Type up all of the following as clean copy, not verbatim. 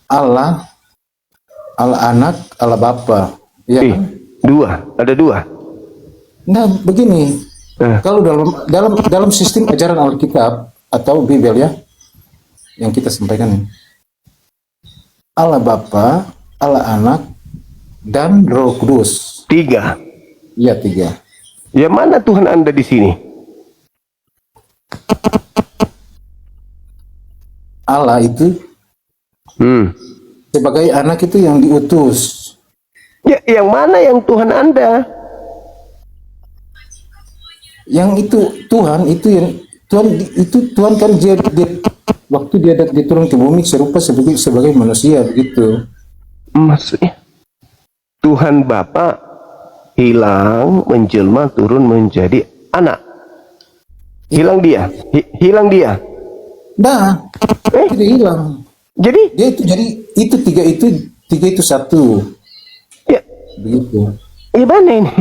Allah, Allah anak, Allah Bapa. Ya kan? Dua, ada dua. Nah, begini. Kalau dalam sistem ajaran Alkitab atau Bible ya, yang kita sampaikan ini, Allah Bapa, Allah Anak, dan Roh Kudus. Tiga. Iya, tiga. Yang mana Tuhan Anda di sini? Allah itu sebagai anak itu yang diutus. Ya, yang mana yang Tuhan Anda? Yang itu Tuhan itu yang Tuhan kan dia waktu dia turun ke bumi serupa sebagai manusia begitu. Maksudnya Tuhan Bapa hilang, menjelma, turun menjadi anak. Hilang dia, hilang dia. Nah, tidak hilang. Jadi Dia itu jadi tiga itu satu. ya, Begitu. gimana ini?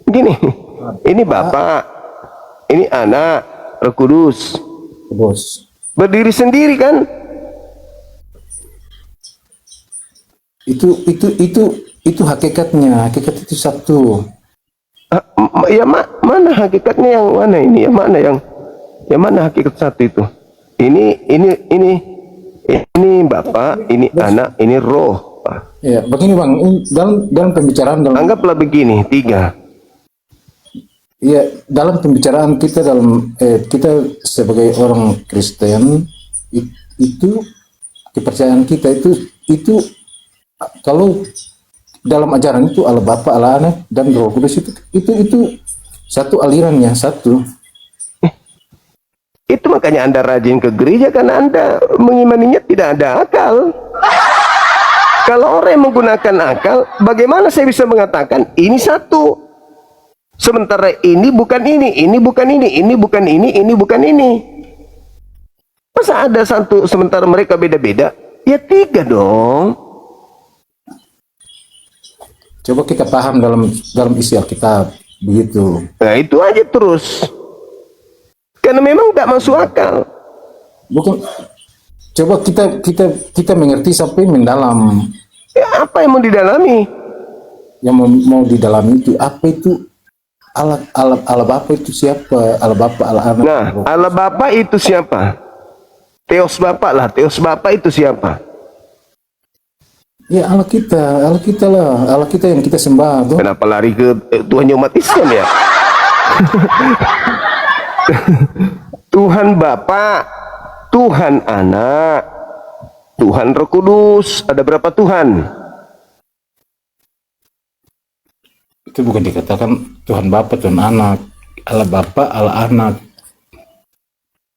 Gini, ini Bapak, ini anak, Roh Kudus. Bos. Berdiri sendiri kan? Itu hakikatnya. Hakikat itu satu. Ya mana hakikatnya yang mana ini? Yang mana hakikat satu itu? Ini Bapak, ini anak, ini roh. Ya, begini Bang, dalam pembicaraan Anggaplah begini, tiga. ya dalam pembicaraan kita kita sebagai orang Kristen itu kepercayaan kita itu kalau dalam ajaran itu Allah Bapa, Allah Anak dan Roh Kudus itu satu alirannya satu. Itu makanya Anda rajin ke gereja karena Anda mengimaninya tidak ada akal. Kalau orang yang menggunakan akal, bagaimana saya bisa mengatakan ini satu? Sementara ini bukan ini bukan ini bukan ini bukan ini. Masa ada satu sementara mereka beda-beda? Ya tiga dong. Coba kita paham dalam isi Alkitab begitu. Nah itu aja terus. Karena memang tidak masuk akal. Bukan. Coba kita mengerti sampai mendalam. Ya, apa yang mau didalami? Yang mau didalami itu apa itu? Allah Bapa itu siapa? Allah Bapa, Allah Anak. Nah, Allah Bapa itu siapa? Theos Bapa lah. Theos Bapa itu siapa? Ya Allah kita lah. Allah kita yang kita sembah. Tuh. Kenapa lari ke Tuhan umat Islam ya? Tuhan Bapa, Tuhan Anak, Tuhan Roh Kudus. Ada berapa Tuhan? Itu bukan dikatakan Tuhan Bapa, Tuhan Anak, Allah Bapa, Allah Anak.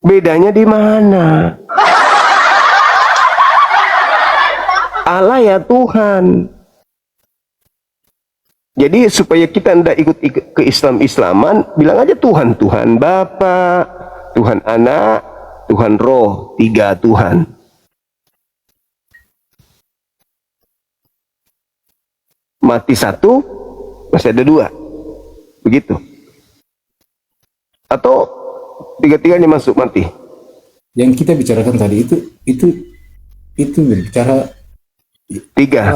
Bedanya di mana? Allah ya Tuhan. Jadi supaya kita tidak ikut ke Islaman, bilang aja Tuhan, Tuhan Bapa, Tuhan Anak, Tuhan Roh, tiga Tuhan. Mati satu, masih ada dua, begitu. Atau tiga-tiganya masuk mati. Yang kita bicarakan tadi itu berbicara Tiga.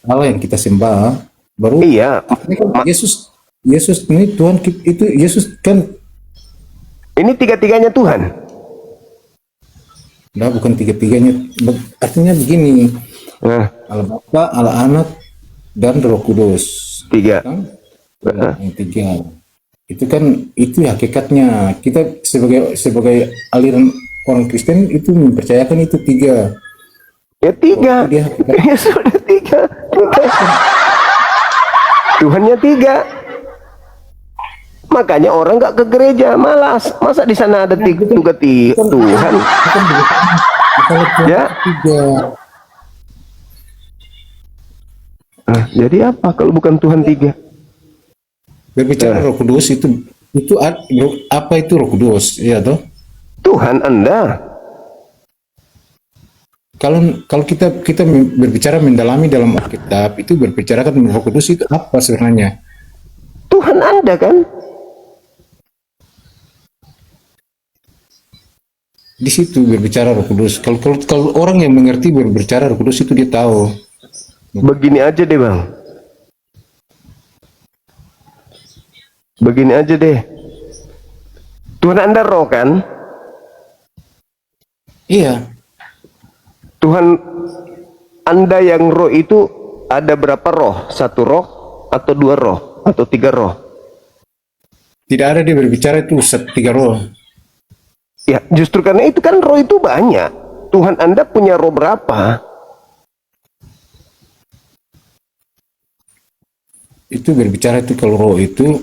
Allah yang kita sembah. Baru Iya. ini kan Yesus ini Tuhan itu Yesus kan. Ini tiga-tiganya Tuhan. Nah, bukan tiga-tiganya. Artinya begini. Nah, Allah Bapa, Allah Anak dan Roh Kudus. tiga. Kan? Yang tiga. Itu kan itu hakikatnya. Kita sebagai aliran orang Kristen itu mempercayakan itu tiga. Ya tiga. Ya sudah tiga. Tuhannya tiga. Makanya orang nggak ke gereja, malas. Masa di sana ada tiga Tuhan? Ya. Nah, jadi apa kalau bukan Tuhan tiga? Berbicara Roh Kudus itu apa itu Roh Kudus? Ya toh? Tuhan Anda. Kalau kita berbicara mendalami dalam Alkitab itu berbicara kan Roh Kudus itu apa sebenarnya? Tuhan Anda kan? di situ berbicara Roh Kudus. Kalau orang yang mengerti berbicara Roh Kudus itu dia tahu. Begini aja deh bang. Begini aja deh. Tuhan Anda roh kan? Iya. Tuhan Anda yang roh itu ada berapa roh? Satu roh atau dua roh atau tiga roh? Tidak ada dia berbicara itu tiga roh. Ya justru karena itu kan roh itu banyak. Tuhan Anda punya roh berapa? Itu berbicara itu kalau roh itu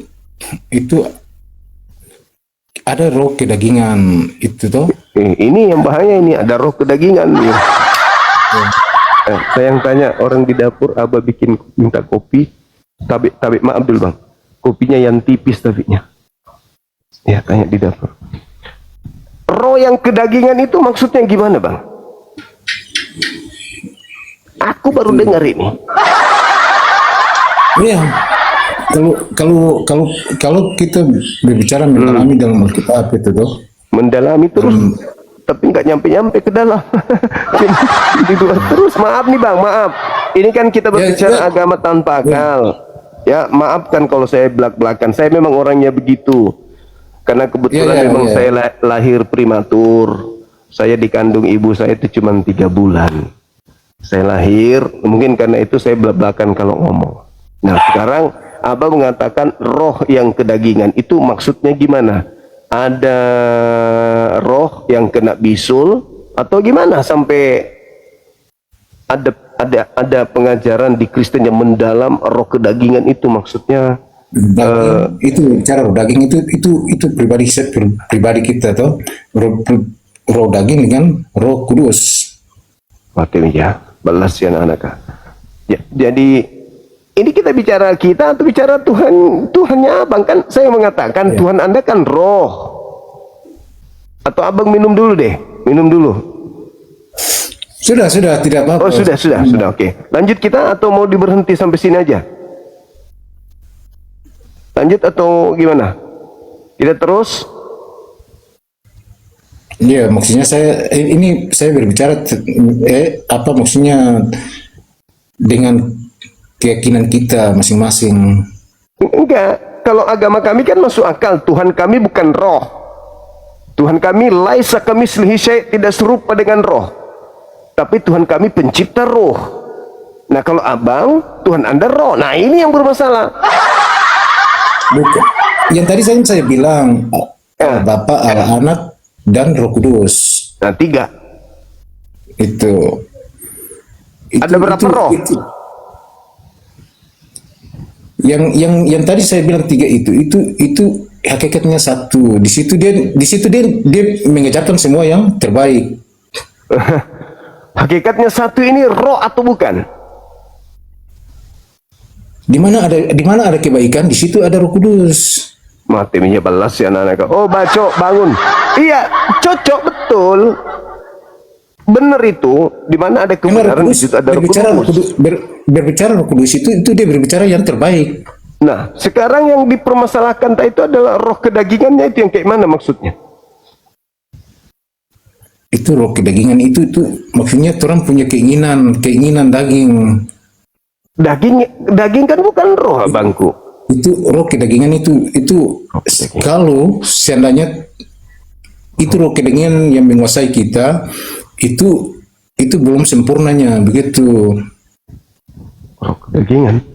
ada roh kedagingan itu toh. Ini yang bahaya ini, ada roh kedagingan. Ya. Saya yang tanya orang di dapur, Abah minta kopi, tapi maaf dulu bang, kopinya yang tipis tabinya. Ya tanya di dapur. Roh yang kedagingan itu maksudnya gimana bang? Aku baru dengar ini. Iya. Kalau kita berbicara mendalami dalam Alkitab itu toh. Mendalami terus, tapi nggak nyampe ke dalam. Di luar terus. Maaf nih bang, maaf. Ini kan kita berbicara agama tanpa akal. Ya maafkan kalau saya belak-belakan. Saya memang orangnya begitu. Karena kebetulan memang saya lahir prematur. Saya dikandung ibu saya itu cuma 3 bulan. Saya lahir, mungkin karena itu saya belak-belakan kalau ngomong. Nah sekarang Abah mengatakan roh yang kedagingan itu maksudnya gimana? Ada roh yang kena bisul atau gimana sampai ada pengajaran di Kristen yang mendalam roh kedagingan itu maksudnya? Itu cara roh daging itu pribadi kita toh, roh daging dengan roh kudus. Oke ya, balas ya anak-anak. Ya, jadi ini kita bicara kita atau bicara Tuhannya abang kan? Saya mengatakan Tuhan Anda kan roh. Atau abang minum dulu deh, minum dulu. Sudah tidak apa-apa. Oh sudah oke. Lanjut kita atau mau diberhenti sampai sini aja? Lanjut atau gimana? Tidak terus? Iya, maksudnya saya berbicara apa maksudnya dengan keyakinan kita masing-masing. Enggak, kalau agama kami kan masuk akal. Tuhan kami bukan roh. Tuhan kami laisa kamitslihi syai', tidak serupa dengan roh. Tapi Tuhan kami pencipta roh. Nah kalau abang, Tuhan Anda roh. Nah ini yang bermasalah. Bukan. Yang tadi saya bilang Bapa, Allah, Anak, dan Roh Kudus. Nah 3. Itu ada berapa roh? Yang tadi saya bilang 3 itu hakikatnya satu. Di situ dia mengejarkan semua yang terbaik. Hakikatnya satu ini roh atau bukan? Di mana ada kebaikan, di situ ada Roh Kudus. Mati minyak balas ya anak-anak. Oh bacok bangun. Iya cocok betul. Benar itu. Di mana ada kebenaran di situ ada Roh Kudus. Berbicara Roh Kudus itu dia berbicara yang terbaik. Nah sekarang yang dipermasalahkan itu adalah roh kedagingannya, itu yang kayak mana maksudnya? Itu roh kedagingan itu maksudnya orang punya keinginan daging. Daging kan bukan roh abangku. Itu roh kedagingan itu kalau seandainya itu roh kedagingan yang menguasai kita, itu belum sempurnanya begitu. Roh kedagingan.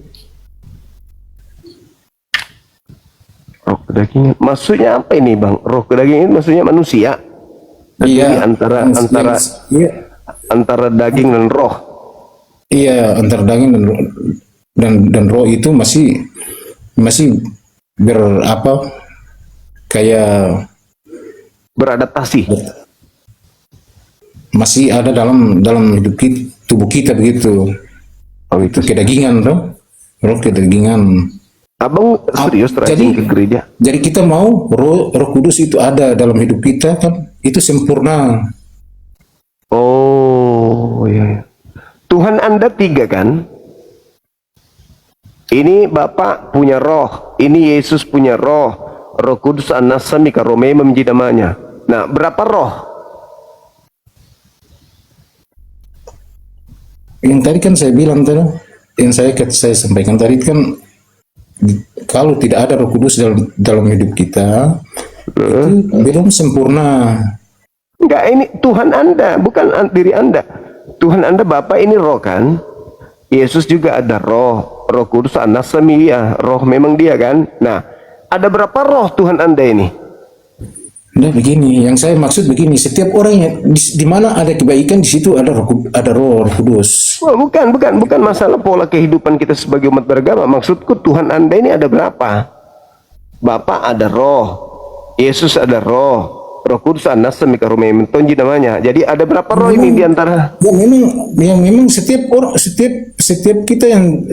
Roh kedagingan. Maksudnya apa ini bang? Roh kedagingan maksudnya manusia. Iya. Antara daging dan roh. Iya, antara daging dan roh itu masih kayak beradaptasi. Masih ada dalam hidup tubuh kita begitu. Oh, itu kedagingan toh. Roh kedagingan. Abang serius rajin ke gereja? Jadi kita mau roh Kudus itu ada dalam hidup kita kan, itu sempurna. Oh iya. Tuhan Anda 3 kan? Ini Bapak punya roh, ini Yesus punya roh, Roh Kudus An-Nasami Karomei menjadi namanya. Nah berapa roh? yang tadi kan saya bilang tadi, yang saya sampaikan tadi kan, kalau tidak ada Roh Kudus dalam hidup kita, itu belum sempurna. Enggak, ini Tuhan Anda, bukan diri Anda. Tuhan Anda Bapa ini roh kan? Yesus juga ada roh. Roh Kudus anak semia, roh memang dia kan? Nah, ada berapa roh Tuhan Anda ini? Nah begini, yang saya maksud begini, setiap orang yang di mana ada kebaikan, di situ ada Roh Kudus. Oh, bukan masalah pola kehidupan kita sebagai umat beragama. Maksudku Tuhan Anda ini ada berapa? Bapa ada roh, Yesus ada roh, Roh Kudus anak semika rumah mentonji namanya. Jadi ada berapa roh ini diantara? Yang memang setiap kita yang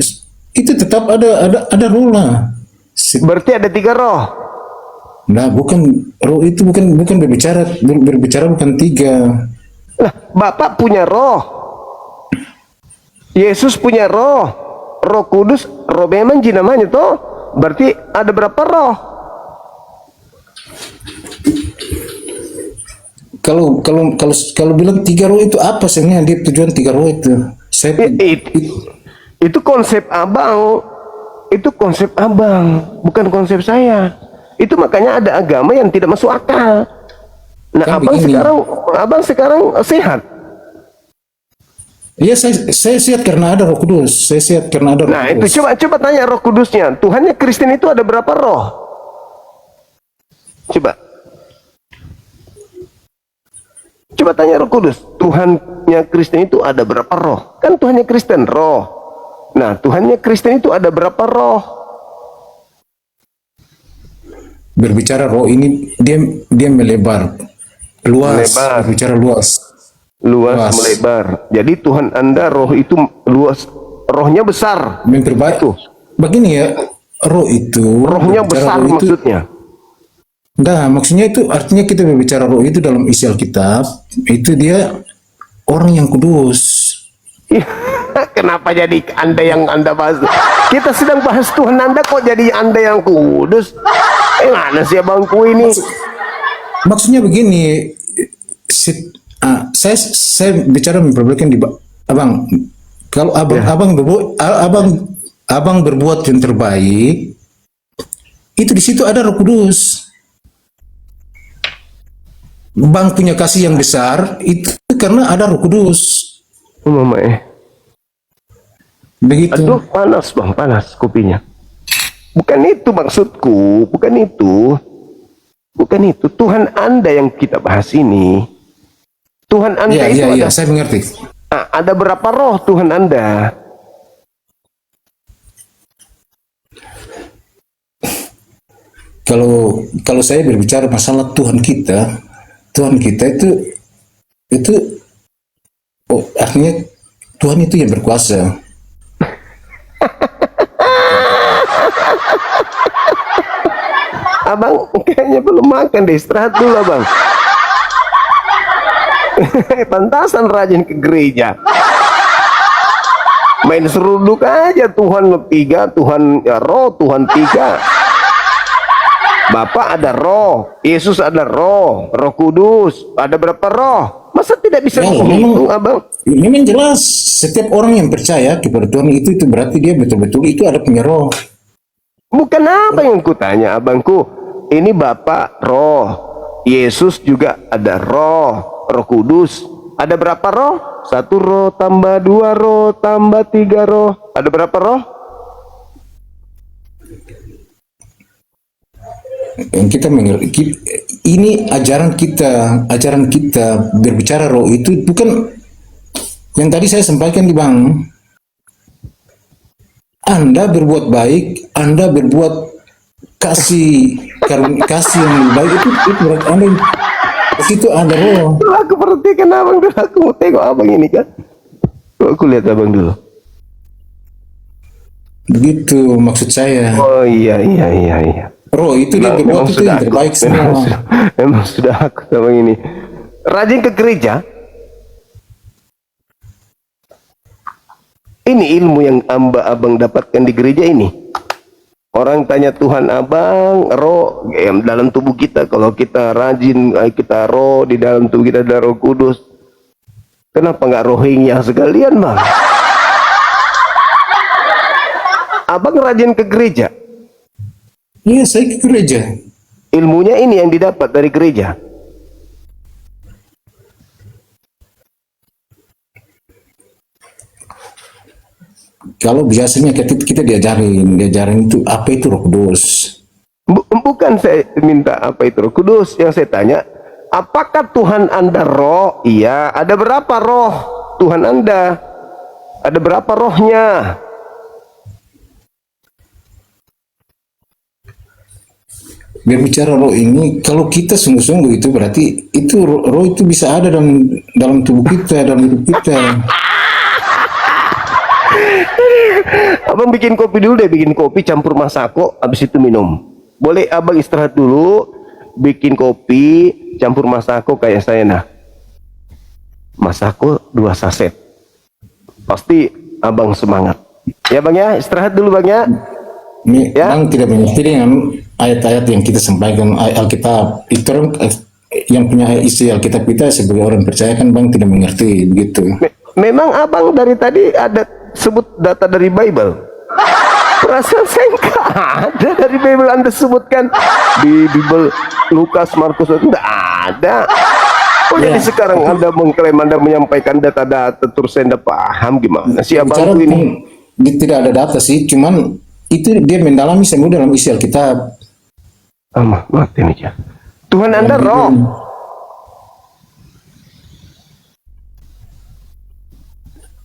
itu tetap ada roh lah. Berarti ada 3 roh. Nah, bukan roh itu bukan berbicara bukan 3. Lah, Bapak punya roh, Yesus punya roh, Roh Kudus, roh memang namanya toh. Berarti ada berapa roh? Kalau bilang 3 roh itu apa sebenarnya, dia tujuan 3 roh itu? Itu konsep abang, bukan konsep saya. Itu makanya ada agama yang tidak masuk akal. Nah, Kan abang sekarang sehat. Iya, saya sehat karena ada Roh Kudus. Saya sehat karena ada Roh Nah, Kudus. itu coba tanya Roh Kudusnya. Tuhannya Kristen itu ada berapa roh? Coba tanya Roh Kudus. Tuhannya Kristen itu ada berapa roh? Kan Tuhannya Kristen roh. Nah, Tuhannya Kristen itu ada berapa roh? Berbicara roh ini dia melebar, luas, Melebar. berbicara luas. Melebar. Jadi Tuhan Anda roh itu luas, rohnya besar. Memperbaik. Tuh. Begini ya, roh itu Rohnya berbicara besar roh itu, maksudnya. Nah, maksudnya itu artinya kita berbicara roh itu dalam isi Alkitab, itu dia orang yang kudus. Kenapa jadi Anda yang Anda bahas? Kita sedang bahas Tuhan Anda, kok jadi Anda yang kudus? Mana sih abangku ini? Maksudnya begini, saya bicara memperbaiki di abang. Kalau abang berbuat yang terbaik, itu di situ ada Roh Kudus. Bang punya kasih yang besar itu karena ada Roh Kudus. Begitu. Aduh, panas bang, panas kopinya. Bukan itu maksudku, bukan itu. Tuhan Anda yang kita bahas ini. Tuhan Anda itu ada. Saya mengerti. Ada berapa roh Tuhan Anda? Kalau saya berbicara masalah Tuhan kita itu artinya Tuhan itu yang berkuasa. Abang kayaknya belum makan deh, istirahat dulu abang. Pantasan rajin ke gereja. Main seruduk aja, Tuhan 3, Tuhan ya, roh, Tuhan 3. Bapak ada roh, Yesus ada roh, Roh Kudus, ada berapa roh? Masa tidak bisa menghitung, abang? Memang jelas, setiap orang yang percaya kepada Tuhan itu berarti dia betul-betul itu ada punya roh. Bukan apa yang kutanya, abangku. Ini Bapak roh, Yesus juga ada roh, Roh Kudus. Ada berapa roh? 1 roh tambah 2 roh tambah 3 roh. Ada berapa roh? Yang kita mengerti, ini ajaran kita berbicara roh itu bukan yang tadi saya sampaikan di bang. Anda berbuat baik, Anda berbuat kasih yang lebih baik, itu berarti Anda di situ ada roh. Aku perhatikan abang dulu, aku mau tengok abang ini kan. Aku lihat abang dulu. Begitu maksud saya. Oh iya. Roh itu dia berbuat itu yang terbaik semua. Memang sudah aku abang ini. Rajin ke gereja. Ini ilmu yang abang dapatkan di gereja ini. Orang tanya Tuhan abang, roh dalam tubuh kita. Kalau kita rajin, kita roh di dalam tubuh kita ada Roh Kudus. Kenapa nggak rohingya sekalian bang? abang rajin ke gereja. Iya, saya ke gereja. Ilmunya ini yang didapat dari gereja. Kalau biasanya kita diajarin itu apa itu Roh Kudus. Bukan saya minta apa itu Roh Kudus, yang saya tanya, apakah Tuhan Anda roh? Iya. Ada berapa roh Tuhan Anda? Ada berapa rohnya? Berbicara roh ini, kalau kita sungguh-sungguh itu berarti itu roh itu bisa ada dalam tubuh kita, dalam hidup kita. Abang bikin kopi dulu deh, bikin kopi campur masako, habis itu minum. Boleh abang istirahat dulu, bikin kopi campur masako kayak saya nah. Masako 2 saset. Pasti abang semangat. Ya bang ya, istirahat dulu bang ya. Ini Ya. Bang tidak mengerti dengan ayat-ayat yang kita sampaikan Alkitab. Itu yang punya isi Alkitab kita sebagai orang percaya kan Bang tidak mengerti begitu. Memang abang dari tadi ada sebut data dari Bible. Perasaan saya nggak ada dari Bible Anda sebutkan di Bible Lukas, Markus, tidak ada. Oh Ya. jadi sekarang Anda mengklaim Anda menyampaikan data-data terus saya tidak paham gimana si abang Bicara tuh ini. tidak ada data sih, cuman itu dia mendalami semua dalam isi Alkitab. Mati nih ya. Tuhan Anda roh.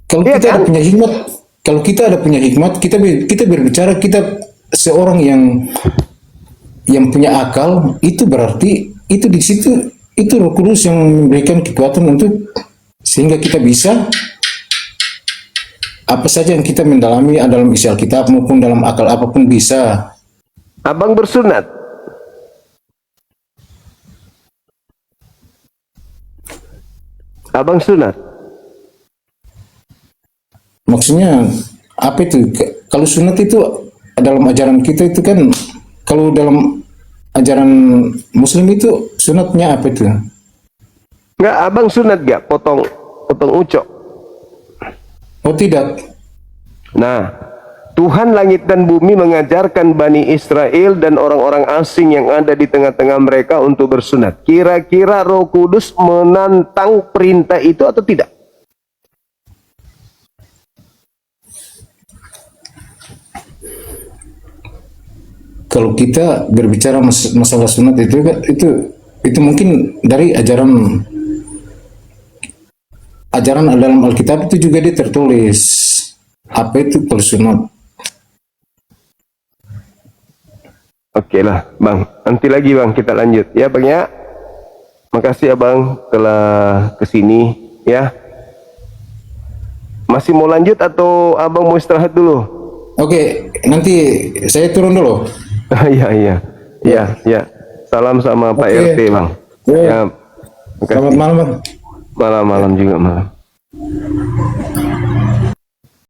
Kalau Iya kita kan? ada punya hikmat, kalau kita ada punya hikmat, kita berbicara kita seorang yang punya akal, itu berarti itu di situ itu Roh Kudus yang memberikan kekuatan untuk sehingga kita bisa apa saja yang kita mendalami dalam isi Alkitab maupun dalam akal apapun bisa. Abang bersunat. Abang sunat. Maksudnya apa itu? Kalau sunat itu dalam ajaran kita itu kan, kalau dalam ajaran Muslim itu sunatnya apa itu? Enggak, abang sunat gak? Potong ucok. Oh tidak. Nah, Tuhan langit dan bumi mengajarkan Bani Israel dan orang-orang asing yang ada di tengah-tengah mereka untuk bersunat. Kira-kira Roh Kudus menantang perintah itu atau tidak? Kalau kita berbicara masalah sunat itu mungkin dari ajaran dalam Alkitab itu juga dia tertulis apa itu kalau sunat. Oke lah, Bang. Nanti lagi Bang kita lanjut ya, Bang ya. Makasih Abang telah kesini ya. Masih mau lanjut atau Abang mau istirahat dulu? Oke, nanti saya turun dulu. Iya. Salam sama Pak Oke. RT Bang. Ya. Ya. Selamat malam, Bang. Malam juga malam.